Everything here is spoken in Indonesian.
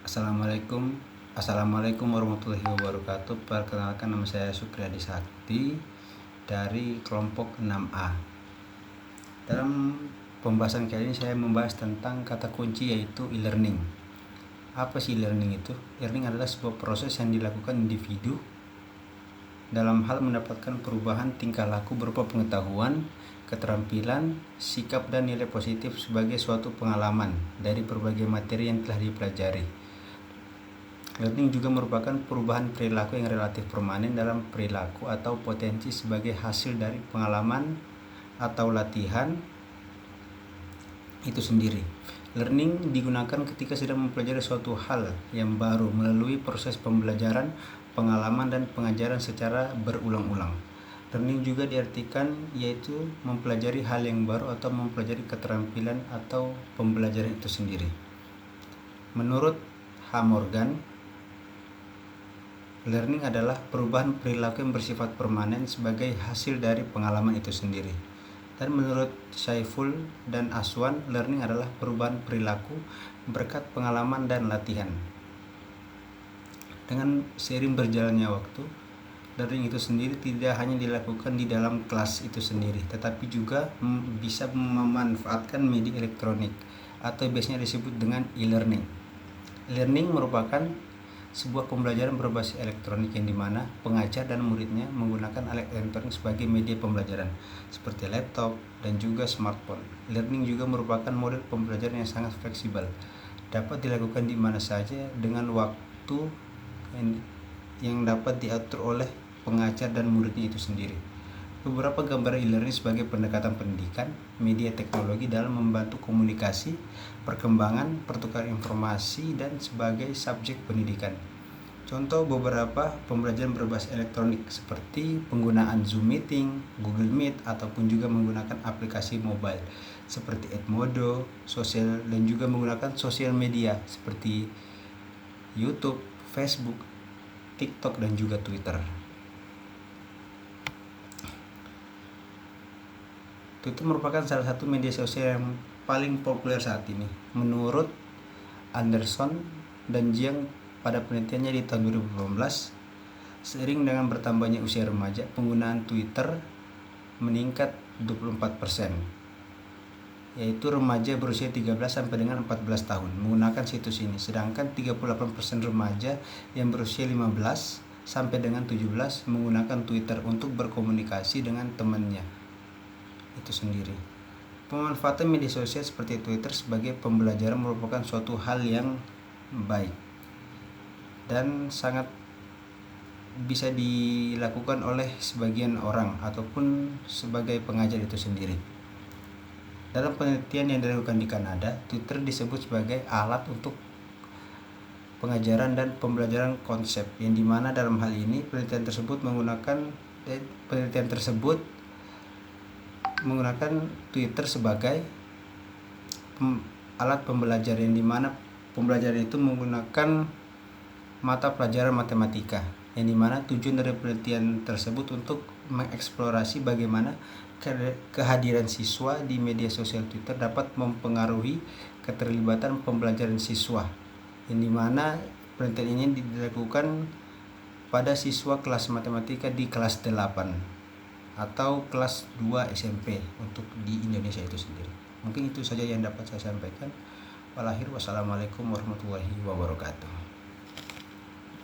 Assalamualaikum Assalamualaikum warahmatullahi wabarakatuh. Perkenalkan, nama saya Sukriyadi Sakti dari kelompok 6A. Dalam pembahasan kali ini saya membahas tentang kata kunci, yaitu e-learning. Apa sih e-learning itu? E-learning adalah sebuah proses yang dilakukan individu dalam hal mendapatkan perubahan tingkah laku berupa pengetahuan, keterampilan, sikap, dan nilai positif sebagai suatu pengalaman dari berbagai materi yang telah dipelajari. Learning juga merupakan perubahan perilaku yang relatif permanen dalam perilaku atau potensi sebagai hasil dari pengalaman atau latihan itu sendiri. Learning digunakan ketika sedang mempelajari suatu hal yang baru melalui proses pembelajaran, pengalaman, dan pengajaran secara berulang-ulang. Learning juga diartikan yaitu mempelajari hal yang baru atau mempelajari keterampilan atau pembelajaran itu sendiri. Menurut H. Morgan, learning adalah perubahan perilaku yang bersifat permanen sebagai hasil dari pengalaman itu sendiri. Dan menurut Saiful dan Aswan, learning adalah perubahan perilaku berkat pengalaman dan latihan. Dengan seiring berjalannya waktu, learning itu sendiri tidak hanya dilakukan di dalam kelas itu sendiri, tetapi juga bisa memanfaatkan media elektronik atau biasanya disebut dengan e-learning. Learning merupakan sebuah pembelajaran berbasis elektronik yang dimana pengajar dan muridnya menggunakan alat elektronik sebagai media pembelajaran seperti laptop dan juga smartphone. Learning juga merupakan model pembelajaran yang sangat fleksibel, dapat dilakukan di mana saja dengan waktu yang dapat diatur oleh pengajar dan muridnya itu sendiri. Beberapa gambaran e-learning sebagai pendekatan pendidikan, media teknologi dalam membantu komunikasi, perkembangan, pertukaran informasi, dan sebagai subjek pendidikan. Contoh beberapa pembelajaran berbasis elektronik seperti penggunaan Zoom Meeting, Google Meet, ataupun juga menggunakan aplikasi mobile seperti Edmodo, sosial, dan juga menggunakan sosial media seperti YouTube, Facebook, TikTok, dan juga Twitter. Twitter merupakan salah satu media sosial yang paling populer saat ini. Menurut Anderson dan Jiang pada penelitiannya di tahun 2018, seiring dengan bertambahnya usia remaja, penggunaan Twitter meningkat 24%, yaitu remaja berusia 13 sampai dengan 14 tahun menggunakan situs ini, sedangkan 38% remaja yang berusia 15 sampai dengan 17 menggunakan Twitter untuk berkomunikasi dengan temannya itu sendiri. Pemanfaatan media sosial seperti Twitter sebagai pembelajaran merupakan suatu hal yang baik dan sangat bisa dilakukan oleh sebagian orang ataupun sebagai pengajar itu sendiri. Dalam penelitian yang dilakukan di Kanada, Twitter disebut sebagai alat untuk pengajaran dan pembelajaran konsep, yang dimana dalam hal ini penelitian tersebut menggunakan Twitter sebagai alat pembelajaran, yang dimana pembelajaran itu menggunakan mata pelajaran matematika, yang dimana tujuan dari penelitian tersebut untuk mengeksplorasi bagaimana kehadiran siswa di media sosial Twitter dapat mempengaruhi keterlibatan pembelajaran siswa, yang dimana penelitian ini dilakukan pada siswa kelas matematika di kelas 8 atau kelas 2 SMP untuk di Indonesia itu sendiri. Mungkin itu saja yang dapat saya sampaikan. Wassalamualaikum warahmatullahi wabarakatuh.